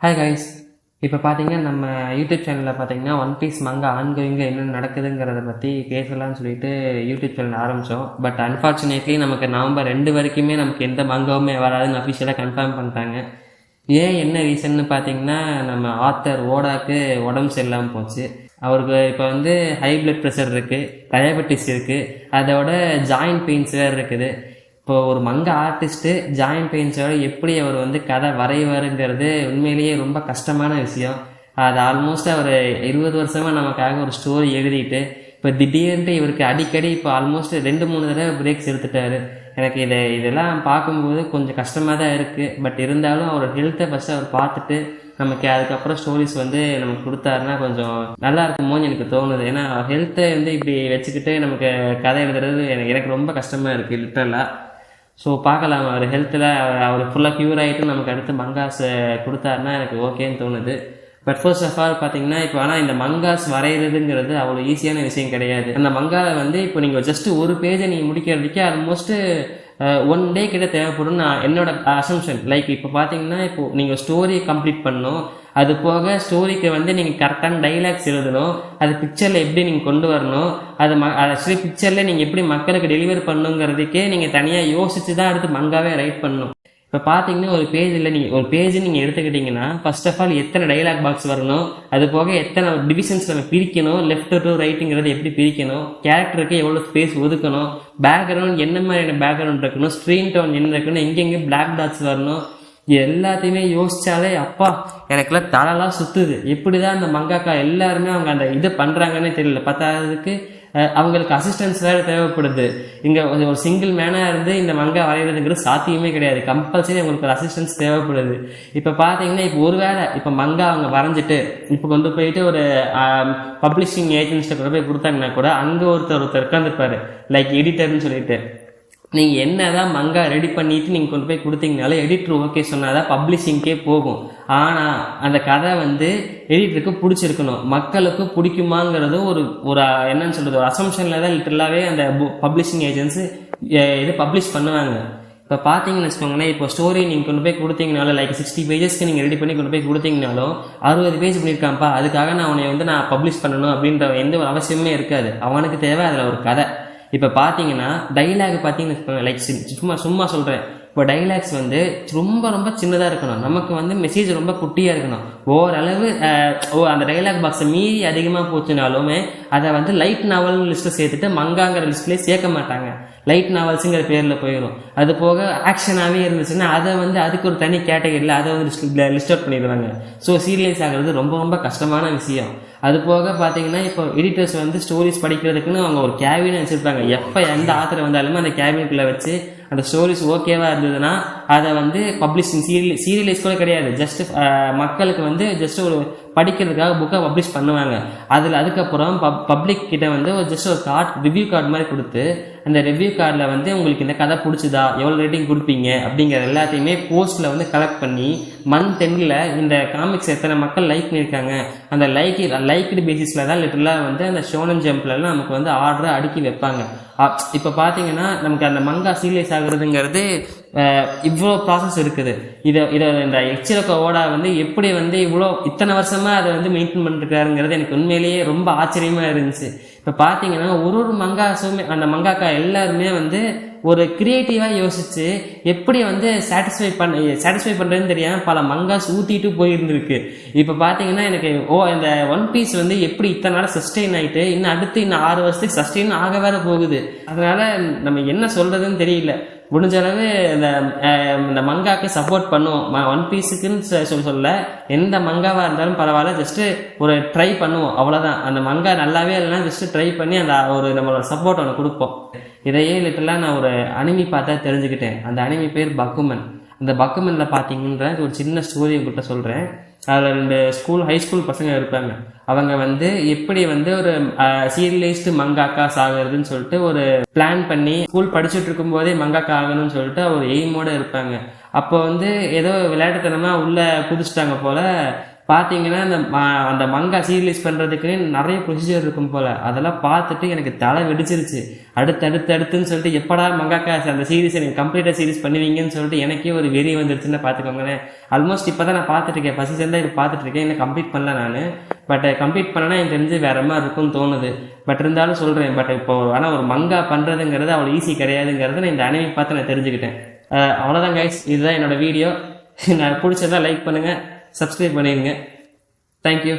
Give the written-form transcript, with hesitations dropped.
Hi guys. இப்போ பார்த்தீங்கன்னா நம்ம யூடியூப் சேனலில் பார்த்தீங்கன்னா ஒன் பீஸ் மங்கா ஆன்கோயிங்க என்ன நடக்குதுங்கிறத பற்றி பேசலாம்னு சொல்லிட்டு யூடியூப் சேனல் ஆரம்பித்தோம். பட் அன்ஃபார்ச்சுனேட்லி நமக்கு நவம்பர் 2 வரைக்குமே நமக்கு எந்த மங்காவுமே வராதுன்னு அஃபிஷியலாக கன்ஃபார்ம் பண்ணிட்டாங்க. ஏன் என்ன ரீசன்னு பார்த்தீங்கன்னா நம்ம ஆத்தர் ஓடாக்கு உடம்பு சரியில்லாமல் போச்சு. அவருக்கு இப்போ வந்து ஹை பிளட் ப்ரெஷர் இருக்குது, டயபெட்டிஸ் இருக்குது, அதோட ஜாயிண்ட் பெயின்ஸ் வேறு இருக்குது. இப்போ ஒரு மங்க ஆர்டிஸ்ட்டு ஜாயிண்ட் பெயின்ஸோட எப்படி அவர் வந்து கதை வரைவாருங்கிறது உண்மையிலேயே ரொம்ப கஷ்டமான விஷயம். அது ஆல்மோஸ்ட் அவர் 20 வருஷமாக நமக்காக ஒரு ஸ்டோரி எழுதிட்டு இப்போ திடீர்னு இவருக்கு அடிக்கடி இப்போ ஆல்மோஸ்ட் 2-3 தடவை பிரேக்ஸ் எடுத்துட்டாரு. எனக்கு இதெல்லாம் பார்க்கும்போது கொஞ்சம் கஷ்டமாக தான் இருக்குது. பட் இருந்தாலும் அவர் ஹெல்த்தை ஃபஸ்ட்டு அவர் பார்த்துட்டு நமக்கு அதுக்கப்புறம் ஸ்டோரிஸ் வந்து நமக்கு கொடுத்தாருன்னா கொஞ்சம் நல்லா இருக்குமோன்னு எனக்கு தோணுது. ஏன்னா ஹெல்த்தை வந்து இப்படி வச்சுக்கிட்டு நமக்கு கதை எழுதுறது எனக்கு ரொம்ப கஷ்டமாக இருக்குது லிட்டரலாக. ஸோ பார்க்கலாம், அவர் ஹெல்த்தில் அவர் ஃபுல்லாக க்யூர் ஆகிட்டு நமக்கு அடுத்து மங்காஸ் கொடுத்தாருன்னா எனக்கு ஓகேன்னு தோணுது. பட் ஃபர்ஸ்ட் ஆஃப் ஆல் பார்த்தீங்கன்னா இப்போ ஆனால் இந்த மங்காஸ் வரைகிறதுங்கிறது அவ்வளோ ஈஸியான விஷயம் கிடையாது. அந்த மங்காவில் வந்து இப்போ நீங்கள் ஜஸ்ட் ஒரு பேஜை நீங்கள் முடிக்கிறதுக்கே ஆல்மோஸ்ட்டு 1 டே கிட்ட தேவைப்படும் நான் என்னோட அசம்ஷன். லைக் இப்போ பார்த்தீங்கன்னா இப்போது நீங்கள் ஸ்டோரி கம்ப்ளீட் பண்ணணும், அது போக ஸ்டோரிக்கு வந்து நீங்கள் கரெக்டான டைலாக்ஸ் எழுதணும், அது பிக்சரில் எப்படி நீங்கள் கொண்டு வரணும், அது ஆக்சுவலி பிக்சரில் நீங்கள் எப்படி மக்களுக்கு டெலிவரி பண்ணணுங்கிறதுக்கே நீங்கள் தனியாக யோசித்து தான் அடுத்து மங்காவே ரைட் பண்ணணும். இப்போ பார்த்தீங்கன்னா ஒரு பேஜ் நீங்கள் எடுத்துக்கிட்டிங்கன்னா ஃபர்ஸ்ட் ஆஃப் ஆல் எத்தனை டைலாக் பாக்ஸ் வரணும், அது போக எத்தனை டிவிஷன்ஸ் நம்ம பிரிக்கணும், லெஃப்ட் டு ரைட்டுங்கிறது எப்படி பிரிக்கணும், கேரக்டருக்கு எவ்வளோ ஸ்பேஸ் ஒதுக்கணும், பேக்ரவுண்ட் என்ன மாதிரியான பேக்ரவுண்ட் இருக்கணும், ஸ்க்ரீன் டோன் என்ன இருக்கணும், எங்கெங்கே பிளாக் டாட்ஸ் வரணும், எல்லாத்தையுமே யோசிச்சாலே அப்பா எனக்குலாம் தலைலாம் சுத்துது. எப்படிதான் அந்த மங்காக்கா எல்லாருமே அவங்க அந்த இது பண்றாங்கன்னே தெரியல. பத்தாவதுக்கு அவங்களுக்கு அசிஸ்டன்ஸ் வேறு தேவைப்படுது. இங்கே ஒரு சிங்கிள் மேனாக இருந்து இந்த மங்கா வரைகிறதுங்கிறது சாத்தியமே கிடையாது. கம்பல்சரி அவங்களுக்கு ஒரு அசிஸ்டன்ஸ் தேவைப்படுது. இப்போ பார்த்தீங்கன்னா இப்போ ஒருவேளை இப்போ மங்கா அவங்க வரைஞ்சிட்டு இப்போ கொண்டு போயிட்டு ஒரு பப்ளிஷிங் ஏஜென்சிட்ட கொண்டு போய் கொடுத்தாங்கன்னா கூட அங்கே ஒருத்தர் உட்காந்துருப்பாரு, லைக் எடிட்டர்னு சொல்லிட்டு. நீங்கள் என்ன தான் மங்கா ரெடி பண்ணிட்டு நீங்கள் கொண்டு போய் கொடுத்தீங்கனாலும் எடிட்டர் ஓகே சொன்னாதான் பப்ளிஷிங்கே போகும். ஆனால் அந்த கதை வந்து எடிட்டருக்கு பிடிச்சிருக்கணும், மக்களுக்கு பிடிக்குமாங்கிறது ஒரு ஒரு என்னன்னு சொல்கிறது ஒரு அசம்ஷனில் தான் லிட்டரலாகவே அந்த பப்ளிஷிங் ஏஜென்சி இது பப்ளிஷ் பண்ணுவாங்க. இப்போ பார்த்தீங்கன்னு வச்சுக்கோங்களேன், இப்போ ஸ்டோரி நீங்கள் கொண்டு போய் கொடுத்தீங்கனாலும் லைக் 60 பேஜஸ்க்கு நீங்கள் ரெடி பண்ணி கொண்டு போய் கொடுத்தீங்கனாலும் 60 பேஜ் பண்ணியிருக்கான்ப்பா அதுக்காக நான் அவனை வந்து நான் பப்ளிஷ் பண்ணணும் அப்படின்ற எந்த ஒரு அவசியமே இருக்காது. அவனுக்கு தேவை அதில் ஒரு கதை. இப்போ பார்த்தீங்கன்னா டைலாக் பார்த்தீங்கன்னு லைக் சும்மா சொல்கிறேன். இப்போ டைலாக்ஸ் வந்து ரொம்ப சின்னதாக இருக்கணும், நமக்கு வந்து மெசேஜ் ரொம்ப குட்டியாக இருக்கணும். ஓரளவு அந்த டைலாக் பாக்ஸை மீறி அதிகமாக போச்சுனாலுமே அதை வந்து லைட் நாவல் லிஸ்ட்டில் சேர்த்துட்டு மங்காங்கிற லிஸ்ட்லேயே சேர்க்க மாட்டாங்க, லைட் நாவல்ஸுங்கிற பேரில் போயிடும். அது போக ஆக்ஷனாகவே இருந்துச்சுன்னா அதை வந்து அதுக்கு ஒரு தனி கேட்டகரியில் அதை வந்து லிஸ்ட் அவுட் பண்ணிடுவாங்க. ஸோ சீரியலைஸ் ஆகிறது ரொம்ப கஷ்டமான விஷயம். அது போக பார்த்தீங்கன்னா இப்போ எடிட்டர்ஸ் வந்து ஸ்டோரிஸ் படிக்கிறதுக்குன்னு அவங்க ஒரு கேபின் வச்சுருப்பாங்க. எப்போ எந்த ஆத்தரை வந்தாலுமே அந்த கேபினுக்குள்ளே வச்சு அந்த ஸ்டோரிஸ் ஓகேவா இருந்ததுன்னா அதை வந்து பப்ளிஷிங் சீரியலைஸ் கூட கிடையாது, ஜஸ்ட் மக்களுக்கு வந்து ஜஸ்ட் ஒரு படிக்கிறதுக்காக புக்கை பப்ளிஷ் பண்ணுவாங்க. அதுக்கப்புறம் பப்ளிக் கிட்ட வந்து ஜஸ்ட் ஒரு ரிவ்யூ கார்டு மாதிரி கொடுத்து அந்த ரிவ்யூ கார்டில் வந்து உங்களுக்கு இந்த கதை பிடிச்சதா, எவ்வளோ ரேட்டிங் கொடுப்பீங்க அப்படிங்கிற எல்லாத்தையுமே போஸ்ட்டில் வந்து கலெக்ட் பண்ணி மந்த் எண்டில் இந்த காமிக்ஸ் எத்தனை மக்கள் லைக் பண்ணியிருக்காங்க அந்த லைக்டு பேசிஸில் தான் லிட்டரலாக வந்து அந்த ஷோனன் ஜம்ப்லலாம் நமக்கு வந்து ஆர்டரை அடுக்கி வைப்பாங்க. இப்போ பார்த்தீங்கன்னா நமக்கு அந்த மங்கா சீரியஸ் ஆகுறதுங்கிறது இவ்வளோ ப்ராசஸ் இருக்குது. இதை இந்த எச்சிலக்க ஓடா வந்து எப்படி வந்து இத்தனை வருஷமாக அதை வந்து மெயின்டைன் பண்ணிருக்காருங்கிறது எனக்கு உண்மையிலேயே ரொம்ப ஆச்சரியமாக இருந்துச்சு. இப்போ பார்த்தீங்கன்னா ஒரு மங்காஸுமே அந்த மங்காக்கா எல்லாருமே வந்து ஒரு கிரியேட்டிவாக யோசிச்சு எப்படி வந்து சாட்டிஸ்ஃபை பண்ணுறதுன்னு தெரியாமல் பல மங்காஸ் ஊற்றிட்டு போயிருந்துருக்கு. இப்போ பார்த்தீங்கன்னா எனக்கு இந்த ஒன் பீஸ் வந்து எப்படி இத்தனை நாள் சஸ்டெயின் ஆகிட்டு இன்னும் அடுத்து 6 வருஷத்துக்கு சஸ்டெயின் ஆக வேற போகுது. அதனால நம்ம என்ன சொல்கிறதுன்னு தெரியல. முடிஞ்ச அளவு இந்த மங்காக்கு சப்போர்ட் பண்ணுவோம். ஒன் பீஸுக்குன்னு சொல்ல எந்த மங்காவாக இருந்தாலும் பரவாயில்ல, ஜஸ்ட்டு ஒரு ட்ரை பண்ணுவோம், அவ்வளோதான். அந்த மங்கா நல்லாவே இல்லைன்னா ஜஸ்ட்டு ட்ரை பண்ணி அந்த ஒரு நம்மளோட சப்போர்ட் ஒன்று கொடுப்போம். இதையே லிட்டரலாக நான் ஒரு அனிமி பார்த்தா தெரிஞ்சுக்கிட்டேன். அந்த அனிமி பேர் பக்குமன். அந்த பக்குமனில் பார்த்தீங்கன்ற ஒரு சின்ன ஸ்டோரி உங்கள்கிட்ட சொல்கிறேன். அதில் 2 ஹை ஸ்கூல் பசங்க இருப்பாங்க. அவங்க வந்து எப்படி வந்து ஒரு சீரியலைஸ்டு மங்காக்கா ஆகுறதுன்னு சொல்லிட்டு ஒரு பிளான் பண்ணி ஸ்கூல் படிச்சுட்டு இருக்கும் போதே மங்காக்கா ஆகணும்னு சொல்லிட்டு ஒரு எய்மோட இருப்பாங்க. அப்போ வந்து ஏதோ விளையாட்டுத்தனமாக உள்ளே குதிச்சிட்டாங்க போல. பார்த்தீங்கன்னா அந்த மங்கா சீரியஸ் பண்ணுறதுக்கு நிறைய ப்ரொசீஜர் இருக்கும் போல். அதெல்லாம் பார்த்துட்டு எனக்கு தலை வெடிச்சிருச்சு. அடுத்துன்னு சொல்லிட்டு எப்படா மங்காக்கா அந்த சீரிஸ் எனக்கு கம்ப்ளீட்டாக சீரிஸ் பண்ணுவீங்கன்னு சொல்லிட்டு எனக்கே ஒரு வெறி வந்துருச்சுன்னு பார்த்துக்கோங்களேன். ஆல்மோஸ்ட் இப்போ தான் நான் பார்த்துட்டு இருக்கேன், பசி சேர்ந்தா இப்போ பார்த்துட்டு இருக்கேன். இன்னும் கம்ப்ளீட் பண்ணல நான். பட் கம்ப்ளீட் பண்ணனா எனக்கு தெரிஞ்சு வேற மாதிரி இருக்கும்னு தோணுது. பட் இருந்தாலும் சொல்கிறேன். பட் இப்போ ஆனால் ஒரு மங்கா பண்ணுறதுங்கிறது அவ்வளோ ஈஸி கிடையாதுங்கிறது நான் இந்த அனிமே பார்த்து நான் தெரிஞ்சுக்கிட்டேன். அவ்வளோதான் கைஸ், இதுதான் என்னோட வீடியோ. நான் பிடிச்சதா லைக் பண்ணுங்கள், சப்ஸ்கிரைப் பண்ணிடுங்க. தேங்க்யூ.